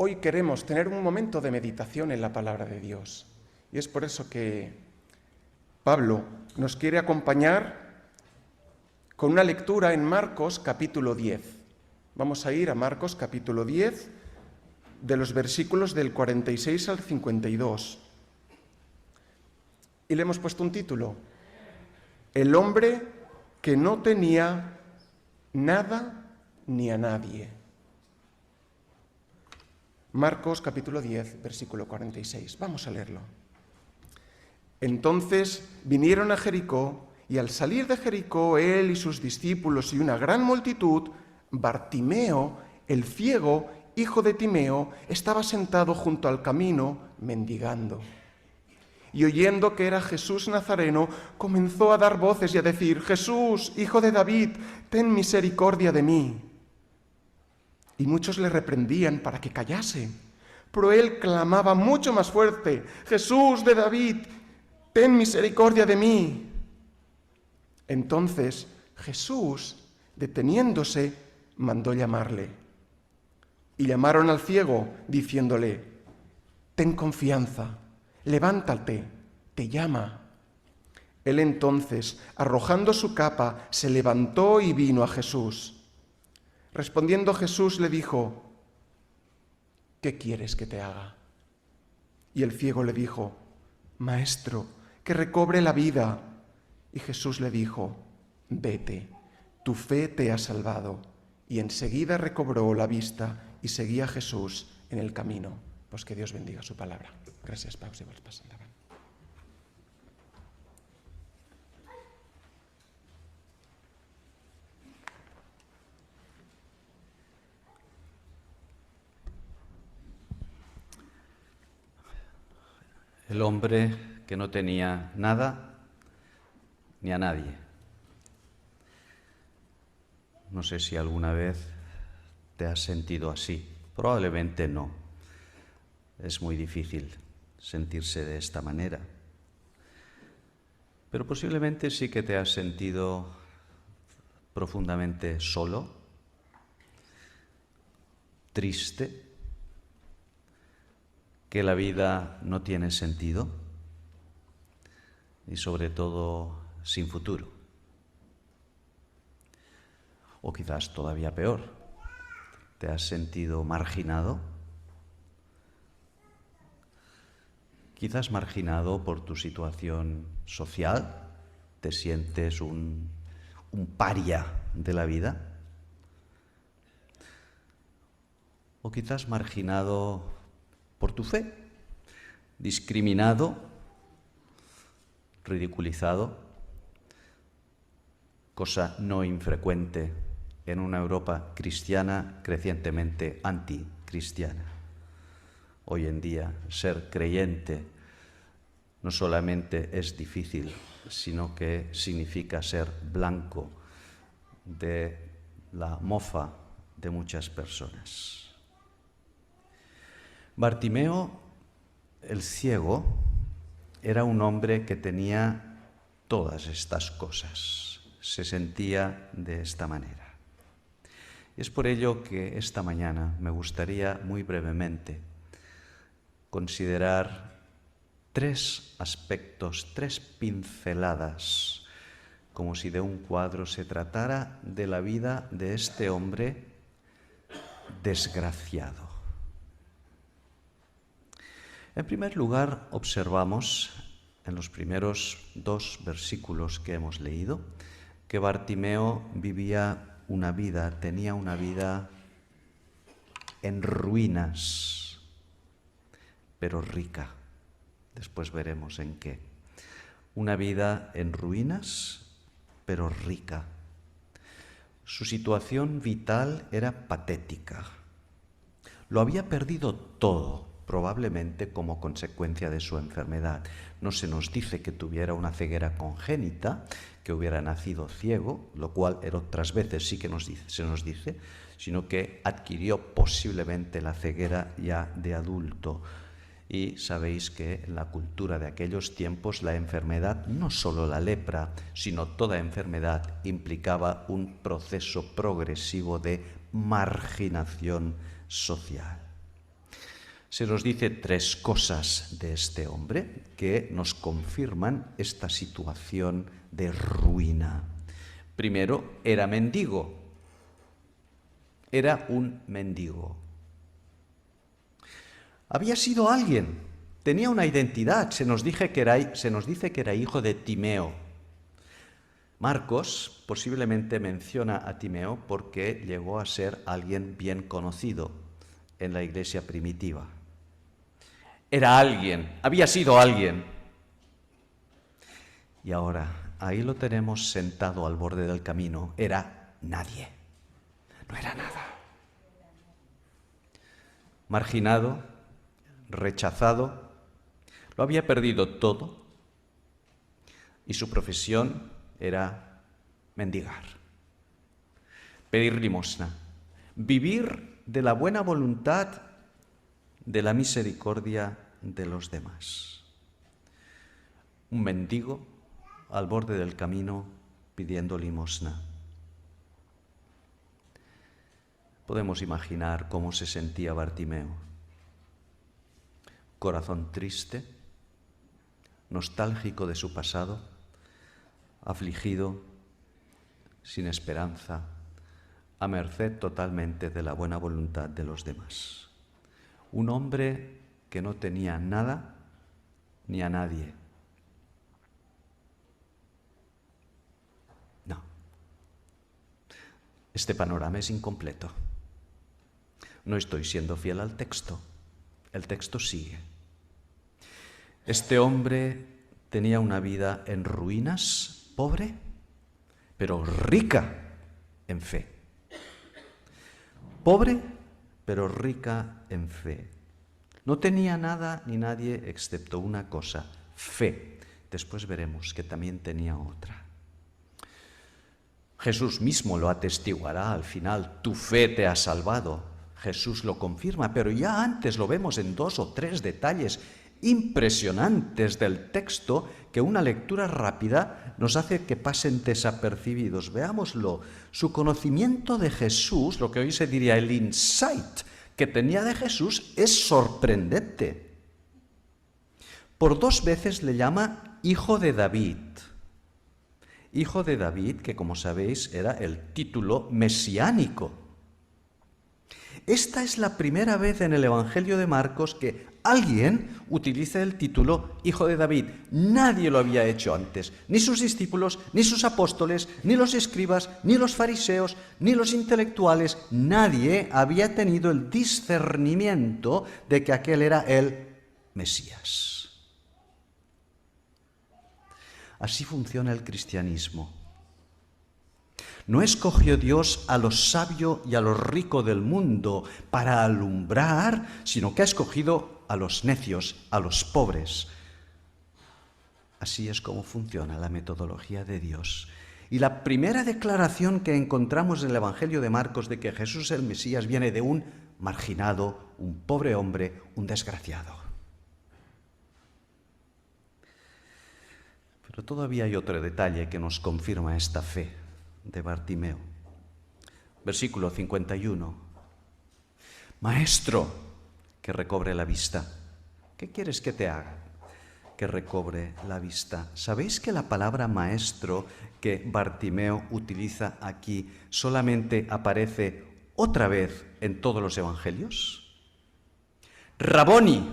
hoy queremos tener un momento de meditación en la palabra de Dios. Y es por eso que Pablo nos quiere acompañar con una lectura en Marcos capítulo 10. Vamos a ir a Marcos capítulo 10, de los versículos del 46 al 52. Y le hemos puesto un título: El hombre que no tenía nada ni a nadie. Marcos capítulo 10, versículo 46. Vamos a leerlo. Entonces vinieron a Jericó, y al salir de Jericó, él y sus discípulos y una gran multitud, Bartimeo, el ciego, hijo de Timeo, estaba sentado junto al camino, mendigando. Y oyendo que era Jesús Nazareno, comenzó a dar voces y a decir: Jesús, hijo de David, ten misericordia de mí. Y muchos le reprendían para que callase, pero él clamaba mucho más fuerte: Jesús de David, ten misericordia de mí. Entonces Jesús, deteniéndose, mandó llamarle. Y llamaron al ciego, diciéndole: ten confianza, levántate, te llama. Él entonces, arrojando su capa, se levantó y vino a Jesús. Respondiendo Jesús le dijo: ¿qué quieres que te haga? Y el ciego le dijo: Maestro, que recobre la vida. Y Jesús le dijo: vete, tu fe te ha salvado. Y enseguida recobró la vista y seguía a Jesús en el camino. Pues que Dios bendiga su palabra. Gracias, Pau, si vols passar endavant. El hombre que no tenía nada ni a nadie. No sé si alguna vez te has sentido así. Probablemente no. Es muy difícil sentirse de esta manera. Pero posiblemente sí que te has sentido profundamente solo, triste, que la vida no tiene sentido y sobre todo sin futuro. O quizás todavía peor, te has sentido marginado, quizás marginado por tu situación social, te sientes un paria de la vida, o quizás marginado por tu fe, discriminado, ridiculizado, cosa no infrecuente en una Europa cristiana crecientemente anticristiana. Hoy en día ser creyente no solamente es difícil, sino que significa ser blanco de la mofa de muchas personas. Bartimeo, el ciego, era un hombre que tenía todas estas cosas. Se sentía de esta manera. Y es por ello que esta mañana me gustaría muy brevemente considerar tres aspectos, tres pinceladas, como si de un cuadro se tratara de la vida de este hombre desgraciado. En primer lugar, observamos en los primeros dos versículos que hemos leído que Bartimeo tenía una vida en ruinas, pero rica. Después veremos en qué. Una vida en ruinas, pero rica. Su situación vital era patética. Lo había perdido todo, probablemente como consecuencia de su enfermedad. No se nos dice que tuviera una ceguera congénita, que hubiera nacido ciego, lo cual en otras veces sí que se nos dice, sino que adquirió posiblemente la ceguera ya de adulto. Y sabéis que en la cultura de aquellos tiempos la enfermedad, no solo la lepra, sino toda enfermedad implicaba un proceso progresivo de marginación social. se nos dice 3 cosas de este hombre que nos confirman esta situación de ruina. Primero, era mendigo. Era un mendigo. Había sido alguien, tenía una identidad, se nos dice que era hijo de Timeo. Marcos posiblemente menciona a Timeo porque llegó a ser alguien bien conocido en la iglesia primitiva. Era alguien, había sido alguien. Y ahora, ahí lo tenemos sentado al borde del camino. Era nadie, no era nada. Marginado, rechazado, lo había perdido todo y su profesión era mendigar, pedir limosna, vivir de la buena voluntad, de la misericordia de los demás. Un mendigo al borde del camino pidiendo limosna. Podemos imaginar cómo se sentía Bartimeo. Corazón triste, nostálgico de su pasado, afligido, sin esperanza, a merced totalmente de la buena voluntad de los demás. Un hombre que no tenía nada ni a nadie. No. Este panorama es incompleto. No estoy siendo fiel al texto. El texto sigue. Este hombre tenía una vida en ruinas, pobre, pero rica en fe. Pobre, pero rica en fe. No tenía nada ni nadie excepto una cosa, fe. Después veremos que también tenía otra. Jesús mismo lo atestiguará al final, tu fe te ha salvado. Jesús lo confirma, pero ya antes lo vemos en 2 o 3 detalles impresionantes del texto que una lectura rápida nos hace que pasen desapercibidos. Veámoslo. Su conocimiento de Jesús, lo que hoy se diría el insight que tenía de Jesús, es sorprendente. Por 2 veces le llama hijo de David. Hijo de David, que como sabéis era el título mesiánico. Esta es la primera vez en el Evangelio de Marcos que alguien utiliza el título Hijo de David. Nadie lo había hecho antes, ni sus discípulos, ni sus apóstoles, ni los escribas, ni los fariseos, ni los intelectuales. Nadie había tenido el discernimiento de que aquel era el Mesías. Así funciona el cristianismo. No escogió Dios a lo sabio y a lo rico del mundo para alumbrar, sino que ha escogido a los necios, a los pobres. Así es como funciona la metodología de Dios. Y la primera declaración que encontramos en el Evangelio de Marcos de que Jesús el Mesías viene de un marginado, un pobre hombre, un desgraciado. Pero todavía hay otro detalle que nos confirma esta fe de Bartimeo. Versículo 51. Maestro, que recobre la vista. ¿Qué quieres que te haga? Que recobre la vista. ¿Sabéis que la palabra maestro que Bartimeo utiliza aquí solamente aparece otra vez en todos los evangelios? Raboni.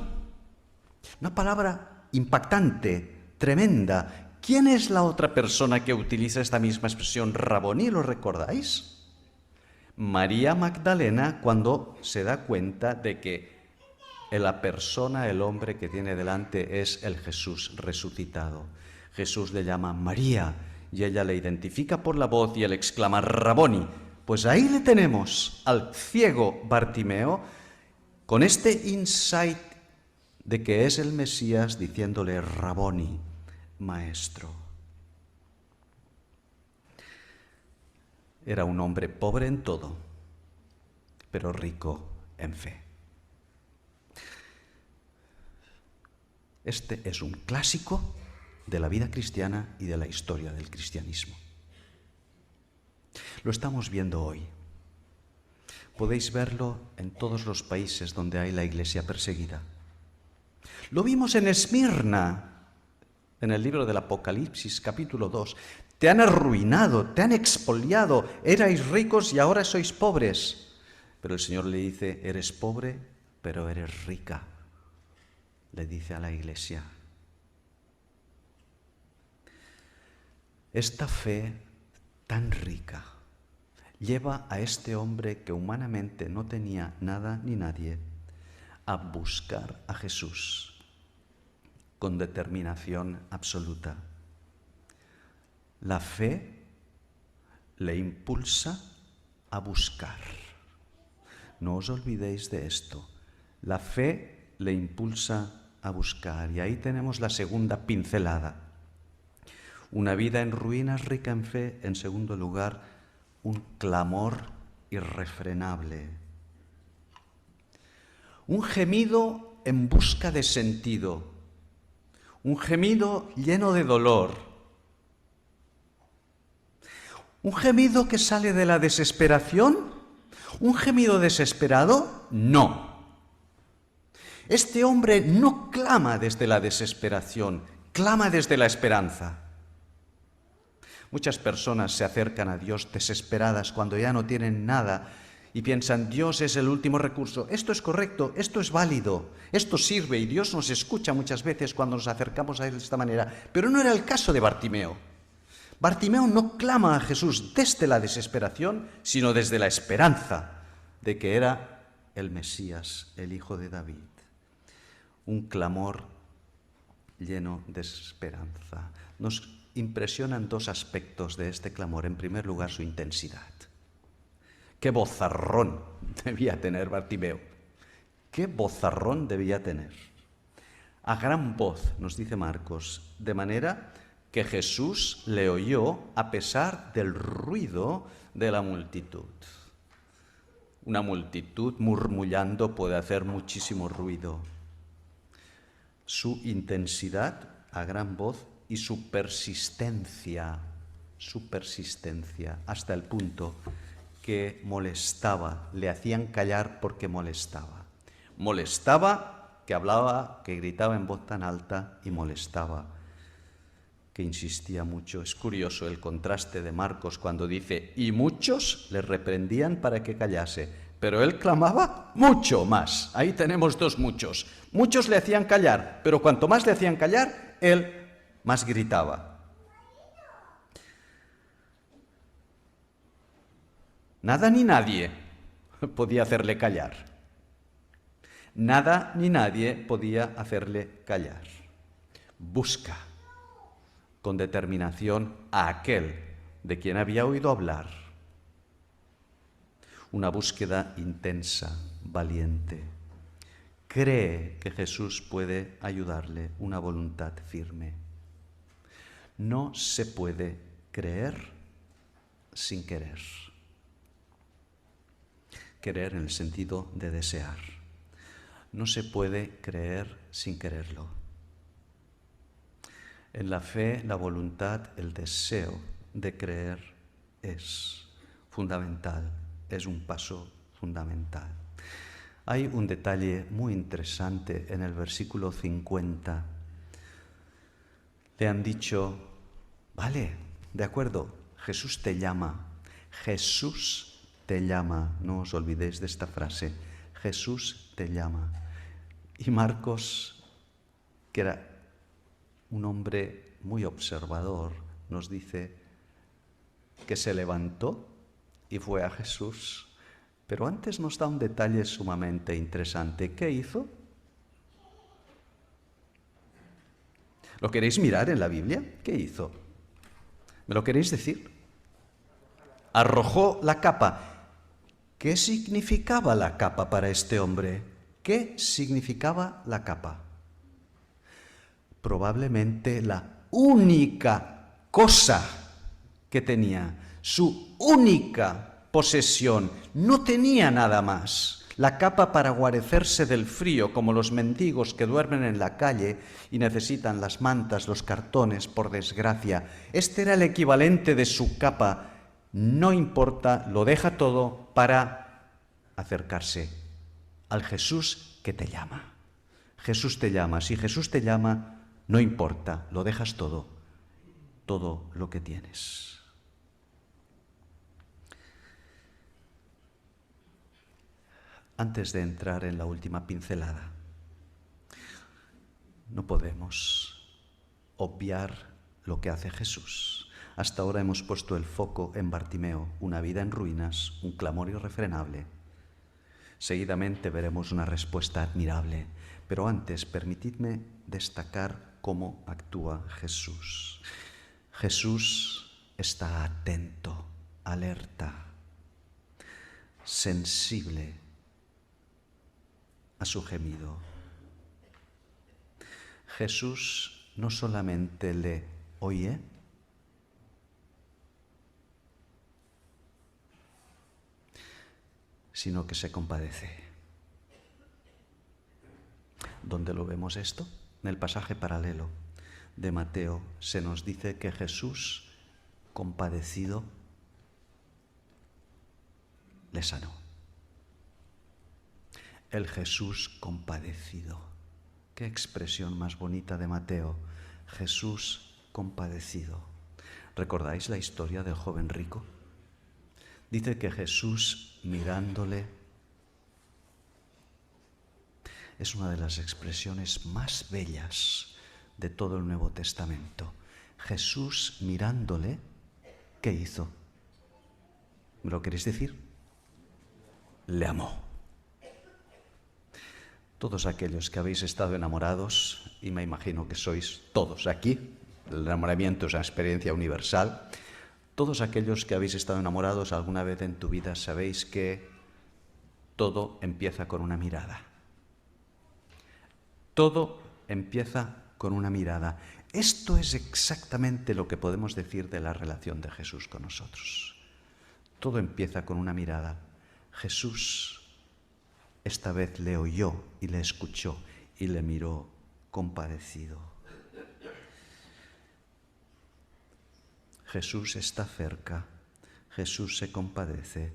Una palabra impactante, tremenda. ¿Quién es la otra persona que utiliza esta misma expresión Raboni? ¿Lo recordáis? María Magdalena, cuando se da cuenta de que la persona, el hombre que tiene delante es el Jesús resucitado. Jesús le llama María y ella le identifica por la voz y él exclama Raboni. Pues ahí le tenemos al ciego Bartimeo con este insight de que es el Mesías diciéndole Raboni, maestro. Era un hombre pobre en todo, pero rico en fe. Este es un clásico de la vida cristiana y de la historia del cristianismo. Lo estamos viendo hoy. Podéis verlo en todos los países donde hay la iglesia perseguida. Lo vimos en Esmirna, en el libro del Apocalipsis, capítulo 2. Te han arruinado, te han expoliado, erais ricos y ahora sois pobres. Pero el Señor le dice, eres pobre, pero eres rica. Le dice a la iglesia. Esta fe tan rica lleva a este hombre que humanamente no tenía nada ni nadie a buscar a Jesús con determinación absoluta. La fe le impulsa a buscar. No os olvidéis de esto. La fe le impulsa a buscar. Y ahí tenemos la segunda pincelada. Una vida en ruinas rica en fe. En segundo lugar, un clamor irrefrenable. Un gemido en busca de sentido. Un gemido lleno de dolor. ¿Un gemido que sale de la desesperación? ¿Un gemido desesperado? No. Este hombre no clama desde la desesperación, clama desde la esperanza. Muchas personas se acercan a Dios desesperadas cuando ya no tienen nada y piensan, Dios es el último recurso. Esto es correcto, esto es válido, esto sirve y Dios nos escucha muchas veces cuando nos acercamos a Él de esta manera. Pero no era el caso de Bartimeo. Bartimeo no clama a Jesús desde la desesperación, sino desde la esperanza de que era el Mesías, el Hijo de David. Un clamor lleno de esperanza. Nos impresionan dos aspectos de este clamor. En primer lugar, su intensidad. ¡Qué vozarrón debía tener Bartimeo! ¡Qué vozarrón debía tener! A gran voz, nos dice Marcos, de manera que Jesús le oyó a pesar del ruido de la multitud. Una multitud murmullando puede hacer muchísimo ruido. Su intensidad a gran voz y su persistencia hasta el punto que molestaba, le hacían callar porque molestaba. Molestaba que hablaba, que gritaba en voz tan alta y molestaba que insistía mucho. Es curioso el contraste de Marcos cuando dice, y muchos le reprendían para que callase, pero él clamaba mucho más. Ahí tenemos dos muchos. Muchos le hacían callar, pero cuanto más le hacían callar, él más gritaba. Nada ni nadie podía hacerle callar. Nada ni nadie podía hacerle callar. Busca con determinación a aquel de quien había oído hablar. Una búsqueda intensa, valiente. Cree que Jesús puede ayudarle, una voluntad firme. No se puede creer sin querer. Querer en el sentido de desear. No se puede creer sin quererlo. En la fe, la voluntad, el deseo de creer es fundamental, es un paso fundamental. Hay un detalle muy interesante en el versículo 50. Le han dicho, vale, de acuerdo, Jesús te llama. Jesús te llama. No os olvidéis de esta frase. Jesús te llama. Y Marcos, que era un hombre muy observador, nos dice que se levantó y fue a Jesús. Pero antes nos da un detalle sumamente interesante. ¿Qué hizo? ¿Lo queréis mirar en la Biblia? ¿Qué hizo? ¿Me lo queréis decir? Arrojó la capa. ¿Qué significaba la capa para este hombre? ¿Qué significaba la capa? Probablemente la única cosa que tenía, su única posesión. No tenía nada más. La capa para guarecerse del frío, como los mendigos que duermen en la calle y necesitan las mantas, los cartones, por desgracia. Este era el equivalente de su capa. No importa, lo deja todo para acercarse al Jesús que te llama. Jesús te llama. Si Jesús te llama, no importa, lo dejas todo lo que tienes. Antes de entrar en la última pincelada, no podemos obviar lo que hace Jesús. Hasta ahora hemos puesto el foco en Bartimeo, una vida en ruinas, un clamor irrefrenable. Seguidamente veremos una respuesta admirable, pero antes permitidme destacar cómo actúa Jesús. Jesús está atento, alerta, sensible a su gemido. Jesús no solamente le oye, sino que se compadece. ¿Dónde lo vemos esto? En el pasaje paralelo de Mateo se nos dice que Jesús, compadecido, le sanó. El Jesús compadecido. Qué expresión más bonita de Mateo. Jesús compadecido. ¿Recordáis la historia del joven rico? Dice que Jesús, mirándole, es una de las expresiones más bellas de todo el Nuevo Testamento. Jesús, mirándole, ¿qué hizo? ¿Me lo queréis decir? Le amó. Todos aquellos que habéis estado enamorados, y me imagino que sois todos aquí, el enamoramiento es una experiencia universal, todos aquellos que habéis estado enamorados alguna vez en tu vida sabéis que todo empieza con una mirada. Todo empieza con una mirada. Esto es exactamente lo que podemos decir de la relación de Jesús con nosotros. Todo empieza con una mirada. Jesús esta vez le oyó y le escuchó y le miró compadecido. Jesús está cerca, Jesús se compadece,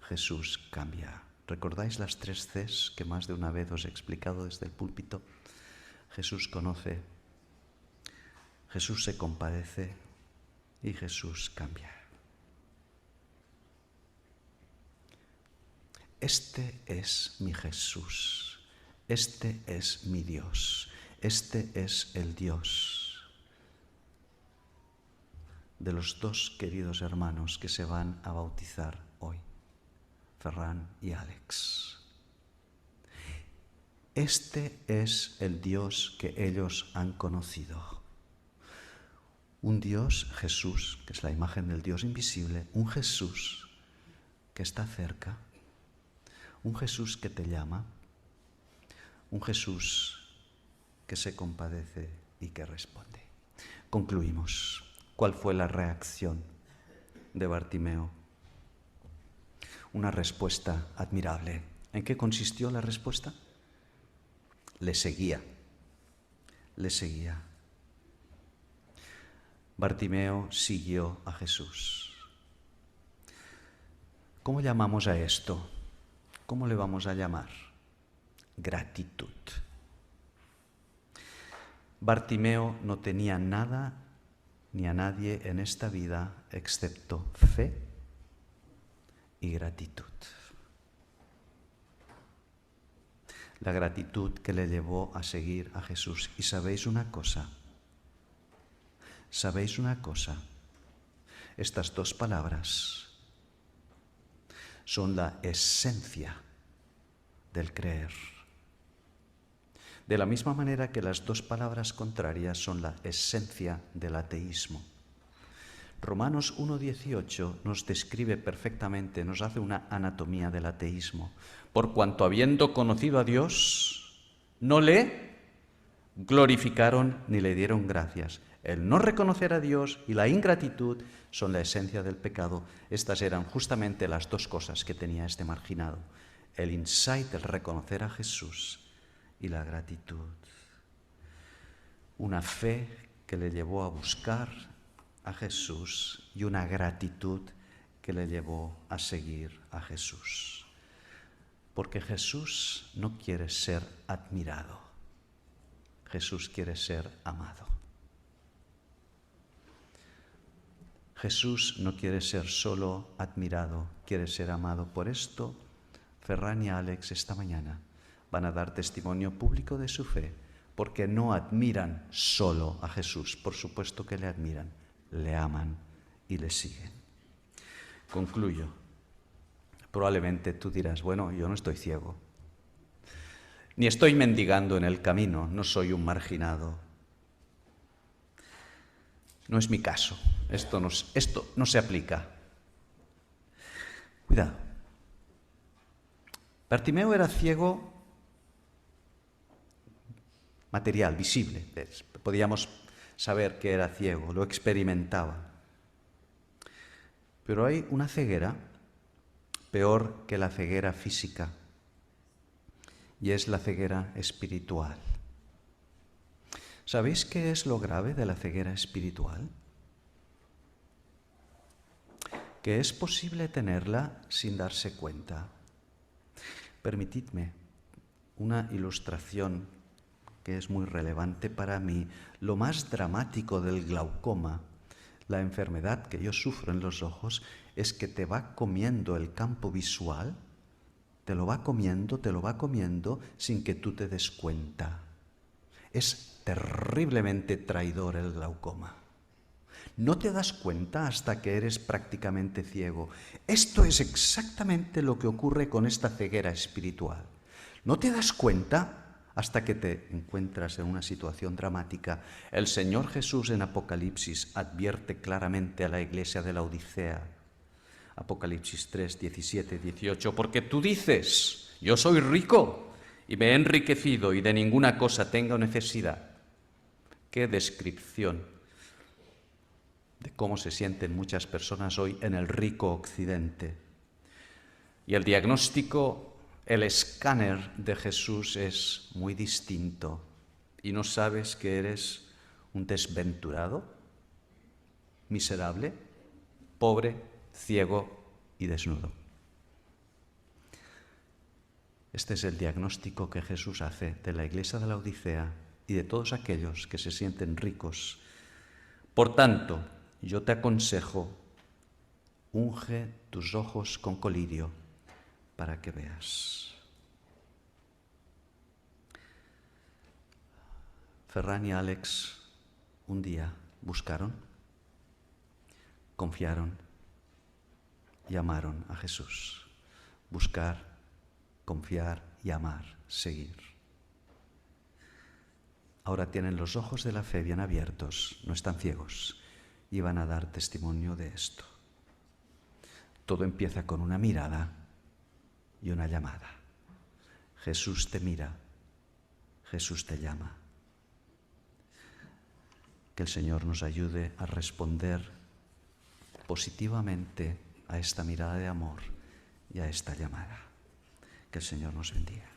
Jesús cambia. ¿Recordáis las 3 Cs que más de una vez os he explicado desde el púlpito? Jesús conoce, Jesús se compadece y Jesús cambia. Este es mi Jesús, este es mi Dios, este es el Dios de los 2 queridos hermanos que se van a bautizar hoy, Ferran y Alex. Este es el Dios que ellos han conocido. Un Dios, Jesús, que es la imagen del Dios invisible, un Jesús que está cerca, un Jesús que te llama, un Jesús que se compadece y que responde. Concluimos. ¿Cuál fue la reacción de Bartimeo? Una respuesta admirable. ¿En qué consistió la respuesta? Le seguía. Le seguía. Bartimeo siguió a Jesús. ¿Cómo llamamos a esto? ¿Cómo le vamos a llamar? Gratitud. Bartimeo no tenía nada ni a nadie en esta vida excepto fe y gratitud. La gratitud que le llevó a seguir a Jesús. Y ¿sabéis una cosa? ¿Sabéis una cosa? Estas 2 palabras son la esencia del creer. De la misma manera que las 2 palabras contrarias son la esencia del ateísmo. Romanos 1:18 nos describe perfectamente, nos hace una anatomía del ateísmo. Por cuanto habiendo conocido a Dios, no le glorificaron ni le dieron gracias. El no reconocer a Dios y la ingratitud son la esencia del pecado. Estas eran justamente las 2 cosas que tenía este marginado. El insight, el reconocer a Jesús y la gratitud. Una fe que le llevó a buscar a Jesús y una gratitud que le llevó a seguir a Jesús. Porque Jesús no quiere ser admirado. Jesús quiere ser amado. Jesús no quiere ser solo admirado, quiere ser amado. Por esto, Ferran y Alex esta mañana van a dar testimonio público de su fe, porque no admiran solo a Jesús, por supuesto que le admiran, le aman y le siguen. Concluyo. Probablemente tú dirás, bueno, yo no estoy ciego, ni estoy mendigando en el camino, no soy un marginado. No es mi caso, esto no se aplica. Cuidado. Bartimeo era ciego material, visible. Podíamos saber que era ciego, lo experimentaba. Pero hay una ceguera peor que la ceguera física, y es la ceguera espiritual. ¿Sabéis qué es lo grave de la ceguera espiritual? Que es posible tenerla sin darse cuenta. Permitidme una ilustración que es muy relevante para mí. Lo más dramático del glaucoma, la enfermedad que yo sufro en los ojos, es que te va comiendo el campo visual, te lo va comiendo sin que tú te des cuenta. Es terriblemente traidor el glaucoma. No te das cuenta hasta que eres prácticamente ciego. Esto es exactamente lo que ocurre con esta ceguera espiritual. No te das cuenta hasta que te encuentras en una situación dramática. El Señor Jesús en Apocalipsis advierte claramente a la iglesia de la Odisea. Apocalipsis 3, 17, 18. Porque tú dices, yo soy rico y me he enriquecido y de ninguna cosa tengo necesidad. Qué descripción de cómo se sienten muchas personas hoy en el rico occidente. Y el diagnóstico, el escáner de Jesús es muy distinto. ¿Y no sabes que eres un desventurado, miserable, pobre, ciego y desnudo? Este es el diagnóstico que Jesús hace de la iglesia de la Odisea y de todos aquellos que se sienten ricos. Por tanto, yo te aconsejo, unge tus ojos con colirio para que veas. Ferran y Alex un día buscaron, confiaron y amaron a Jesús. Buscar, confiar y amar, seguir. Ahora tienen los ojos de la fe bien abiertos, no están ciegos, y van a dar testimonio de esto. Todo empieza con una mirada y una llamada. Jesús te mira, Jesús te llama. Que el Señor nos ayude a responder positivamente a esta mirada de amor y a esta llamada. Que el Señor nos bendiga.